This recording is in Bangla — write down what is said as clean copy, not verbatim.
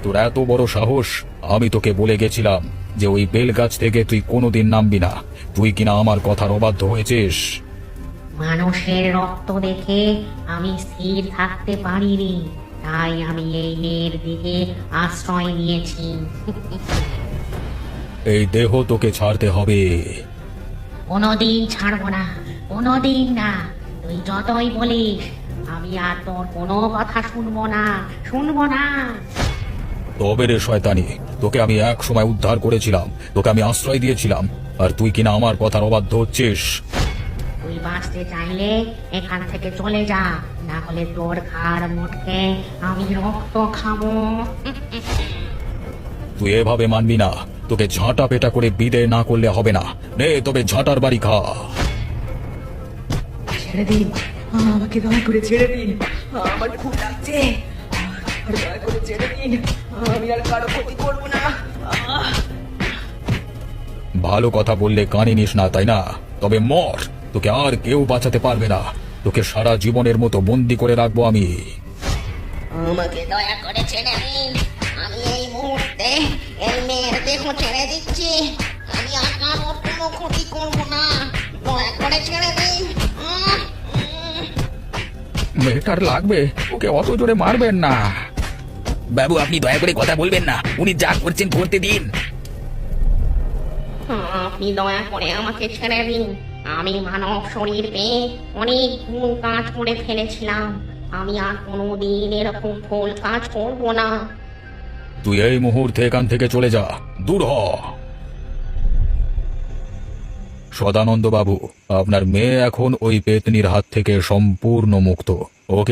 তোর এত বড় সাহস! আমি তোকে বলে গেছিলাম যে ওই বেল গাছ থেকে তুই কোনোদিন নামবি না। তুই কিনা আমার কথার অবাধ্য হয়েছিস। মানুষের রক্ত দেখে আমি স্থির থাকতে পারিনি, তাই আমি এই মেয়ের দিকে আশ্রয় নিয়েছি। এই দেহ তোকে ছাড়তে হবে। কোনোদিন ছাড়বো না, কোনোদিন না। তুই যতই বলিস, আমি আর তোর কোনো কথা শুনবো না, শুনবো না। তবে রে শয়তানি, তোকে আমি এক সময় উদ্ধার করেছিলাম, তোকে আমি আশ্রয় দিয়েছিলাম, আর তুই কিনা আমার কথার অবাধ্য হচ্ছিস। তুই বাঁচতে চাইলে এখান থেকে চলে যা, না হলে তোর ঘাড় মোটকে আমি রক্ত খাবো। তুই এভাবে মানবি না। তোকে ঝাঁটা পেটা করে বিদে না করলে হবে না। নে, তবে ঝাঁটার বাড়ি খা। ছেড়ে দিন, আমাকে দয়া করে ছেড়ে দিন, আমার খুব লাগছে, আর দয়া করে ছেড়ে দিন, আমি আর কারো ক্ষতি করবো না। ভালো কথা বললে কানে নিস না, তাই না? তবে মর, তোকে আর কেউ বাঁচাতে পারবে না। তোকে সারা জীবনের মতো বন্দি করে রাখবো আমি। আমাকে দয়া করে ছেড়ে দিন, আমি এই মুহূর্তে এই মেয়ের দেহ ছেড়ে দিচ্ছি। আমি আর কারোর কোনো ক্ষতি করবো না, দয়া করে ছেড়ে দিন। মেয়েটার লাগবে, ওকে অত জোরে মারবেন না। বাবু, আপনি দয়া করে কথা বলবেন না, উনি যা করছেন করতে দিন। আপনি দয়া করে আমাকে ছেড়ে দিন। আমি মানব শরীর পেয়ে অনেক ভুল কাজ করে ফেলেছিলাম। আমি আর কোনোদিন এরকম ভুল কাজ করবো না। তুই এই মুহূর্তে এখান থেকে চলে যা, দূর হ। সদানন্দ বাবু, আপনার মেয়ে এখন ওই পেতনির হাত থেকে সম্পূর্ণ মুক্ত। ওকে